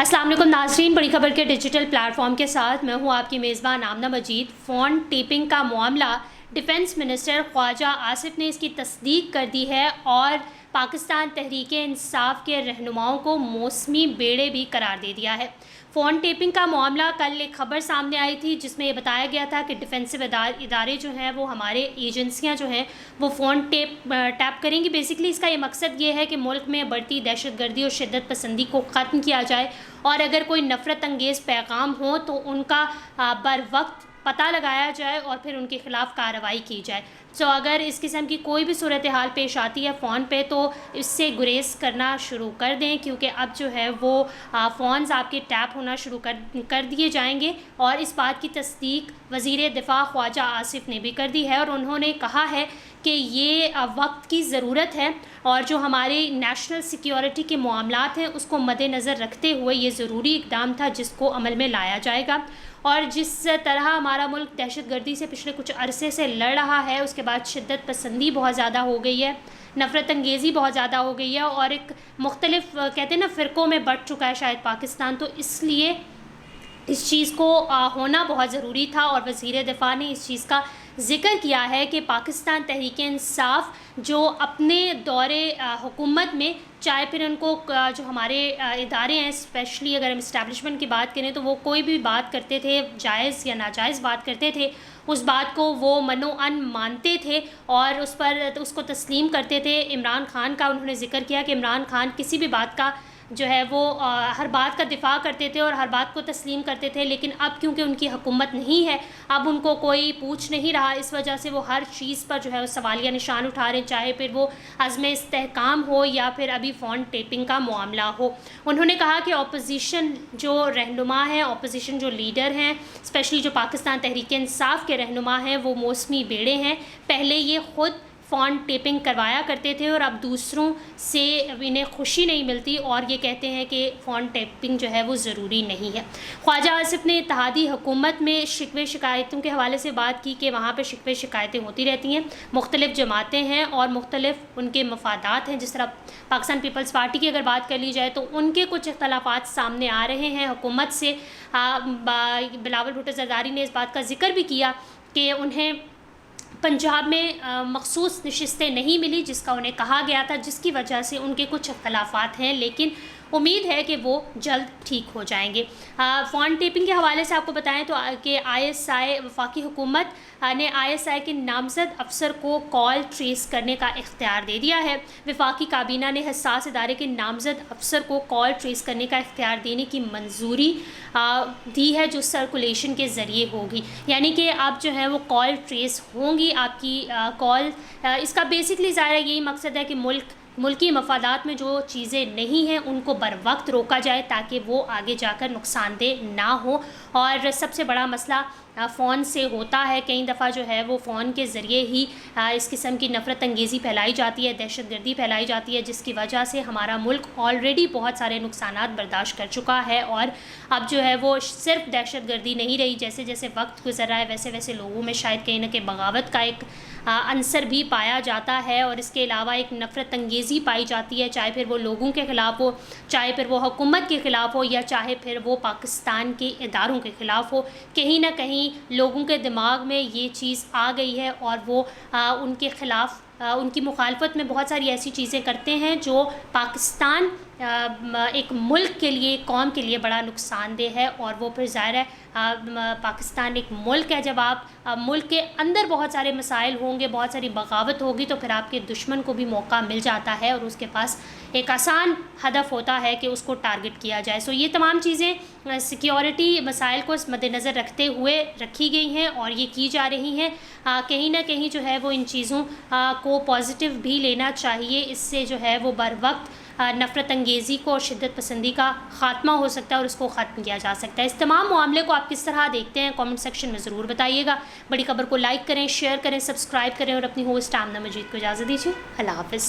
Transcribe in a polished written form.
अस्सलाम वालेकुम नाज़रीन, बड़ी खबर के डिजिटल प्लेटफॉर्म के साथ मैं हूं आपकी मेज़बान आमना मजीद। फ़ोन टेपिंग का मामला डिफेंस मिनिस्टर ख्वाजा आसिफ ने इसकी तस्दीक कर दी है और पाकिस्तान तहरीक इंसाफ के रहनुमाओं को मौसमी बेड़े भी करार दे दिया है। फ़ोन टेपिंग का मामला कल एक ख़बर सामने आई थी जिसमें ये बताया गया था कि डिफेंसिव इदारे जो हैं वो हमारे एजेंसियां जो हैं वो फ़ोन टैप करेंगी। बेसिकली इसका ये मकसद ये है कि मुल्क में बढ़ती दहशतगर्दी और शिद्दत पसंदी को ख़त्म किया जाए और अगर कोई नफ़रत अंगेज़ पैगाम हो तो उनका बर वक्त पता लगाया जाए और फिर उनके ख़िलाफ़ कार्रवाई की जाए। अगर इस किस्म की कोई भी सूरत हाल पेश आती है फ़ोन पे तो इससे गुरेज करना शुरू कर दें, क्योंकि अब जो है वो फ़ोन्स आपके टैप होना शुरू कर दिए जाएंगे। और इस बात की तस्दीक वज़ीर दिफ़ा ख्वाजा आसिफ ने भी कर दी है और उन्होंने कहा है कि ये वक्त की ज़रूरत है और जो हमारे नेशनल सिक्योरिटी के मामलात हैं उसको मद्देनज़र रखते हुए ये ज़रूरी इक़दाम था जिसको अमल में लाया जाएगा। और जिस तरह हमारा मुल्क दहशतगर्दी से पिछले कुछ अरसे से लड़ रहा है, उसके बाद शिद्दत पसंदी बहुत ज़्यादा हो गई है, नफ़रत अंगेज़ी बहुत ज़्यादा हो गई है और एक मुख्तलिफ कहते हैं ना फ़िरक़ों में बढ़ चुका है शायद पाकिस्तान, तो इसलिए इस चीज़ को होना बहुत ज़रूरी था। और वज़ीर दिफ़ा ने इस चीज़ का ज़िक्र किया है कि पाकिस्तान तहरीक इंसाफ जो अपने दौरे हुकूमत में, चाहे फिर उनको जो हमारे इदारे हैं, स्पेशली अगर हम इस्टेब्लिशमेंट की बात करें तो वो कोई भी बात करते थे, जायज़ या नाजायज़ बात करते थे, उस बात को वो मनो अन मानते थे और उसको तस्लीम करते थे। इमरान खान का उन्होंने ज़िक्र किया कि इमरान खान किसी भी बात का जो है वो हर बात का दिफा करते थे और हर बात को तस्लीम करते थे, लेकिन अब क्योंकि उनकी हुकूमत नहीं है, अब उनको कोई पूछ नहीं रहा, इस वजह से वो हर चीज़ पर जो है वो सवालिया निशान उठा रहे हैं, चाहे फिर वो अज़्म इस्तेहकाम हो या फिर अभी फ़ोन टेपिंग का मामला हो। उन्होंने कहा कि अपोजिशन जो रहनुमा हैं, अपोजिशन जो लीडर हैं, स्पेशली जो पाकिस्तान तहरीक इंसाफ के रहनुमा हैं, वो मौसमी बेड़े हैं। पहले ये ख़ुद फ़ोन टेपिंग करवाया करते थे और अब दूसरों से इन्हें खुशी नहीं मिलती और ये कहते हैं कि फ़ोन टेपिंग जो है वो ज़रूरी नहीं है। ख्वाजा आसिफ ने इत्तेहादी हुकूमत में शिकवे शिकायतों के हवाले से बात की कि वहाँ पर शिकवे शिकायतें होती रहती हैं, मुख्तलिफ़ जमातें हैं और मुख्तलिफ़ उनके मफादात हैं। जिस तरह पाकिस्तान पीपल्स पार्टी की अगर बात कर ली जाए तो उनके कुछ इख्तलाफात सामने आ रहे हैं हुकूमत से। बिलावल भुट्टो ज़रदारी ने इस बात का ज़िक्र भी किया कि उन्हें पंजाब में मखसूस नशिस्तें नहीं मिली जिसका उन्हें कहा गया था, जिसकी वजह से उनके कुछ इख्तलाफात हैं, लेकिन उम्मीद है कि वो जल्द ठीक हो जाएंगे। फ़ोन टेपिंग के हवाले से आपको बताएं तो कि ISI वफाकी हुकूमत ने ISI के नामज़द अफसर को कॉल ट्रेस करने का इख्तियार दे दिया है। वफाकी काबीना ने हसास इदारे के नामज़द अफसर को कॉल ट्रेस करने का इख्तियार देने की मंजूरी दी है, जो सर्कुलेशन के ज़रिए होगी, यानी कि अब जो है वो कॉल ट्रेस होंगी आपकी कॉल। इसका बेसिकली ज़ाहिर यही मकसद है कि मुल्की मफादात में जो चीज़ें नहीं हैं उनको बर वक्त रोका जाए ताकि वो आगे जाकर नुकसानदेह ना हो। और सबसे बड़ा मसला फ़ोन से होता है, कई दफ़ा जो है वो फ़ोन के ज़रिए ही इस किस्म की नफ़रत अंगेज़ी फैलाई जाती है, दहशतगर्दी फैलाई जाती है, जिसकी वजह से हमारा मुल्क ऑलरेडी बहुत सारे नुकसानात बर्दाश्त कर चुका है। और अब जो है वो सिर्फ दहशतगर्दी नहीं रही, जैसे जैसे वक्त गुजर रहा है वैसे वैसे लोगों में शायद कहीं ना कहीं बगावत का एक अंसर भी पाया जाता है और इसके अलावा एक नफ़रत अंगेज़ी पाई जाती है, चाहे फिर वो लोगों के ख़िलाफ़ हो, चाहे फिर वो हुकूमत के ख़िलाफ़ हो या चाहे फिर वो पाकिस्तान के इदारों के ख़िलाफ़ हो। कहीं ना कहीं लोगों के दिमाग में ये चीज़ आ गई है और वो उनके ख़िलाफ़ उनकी मुखालफत में बहुत सारी ऐसी चीज़ें करते हैं जो पाकिस्तान एक मुल्क के लिए, कौम के लिए बड़ा नुकसानदेह है। और वो फिर ज़ाहिर है पाकिस्तान एक मुल्क है, जब आप मुल्क के अंदर बहुत सारे मसाइल होंगे, बहुत सारी बगावत होगी तो फिर आपके दुश्मन को भी मौका मिल जाता है और उसके पास एक आसान हदफ होता है कि उसको टारगेट किया जाए। ये तमाम चीज़ें सिक्योरिटी मसाइल को मद्देनज़र रखते हुए रखी गई हैं और ये की जा रही हैं। कहीं ना कहीं जो है वो इन चीज़ों को पॉजिटिव भी लेना चाहिए, इससे जो है वो बर वक्त नफ़रत अंगेज़ी को और शिद्दत पसंदी का ख़ात्मा हो सकता है और उसको ख़त्म किया जा सकता है। इस तमाम मामले को आप किस तरह देखते हैं कमेंट सेक्शन में ज़रूर बताइएगा। बड़ी खबर को लाइक करें, शेयर करें, सब्सक्राइब करें और अपनी होस्ट आमना मजीद को इजाज़त दीजिए। अल्लाह हाफ़िज़।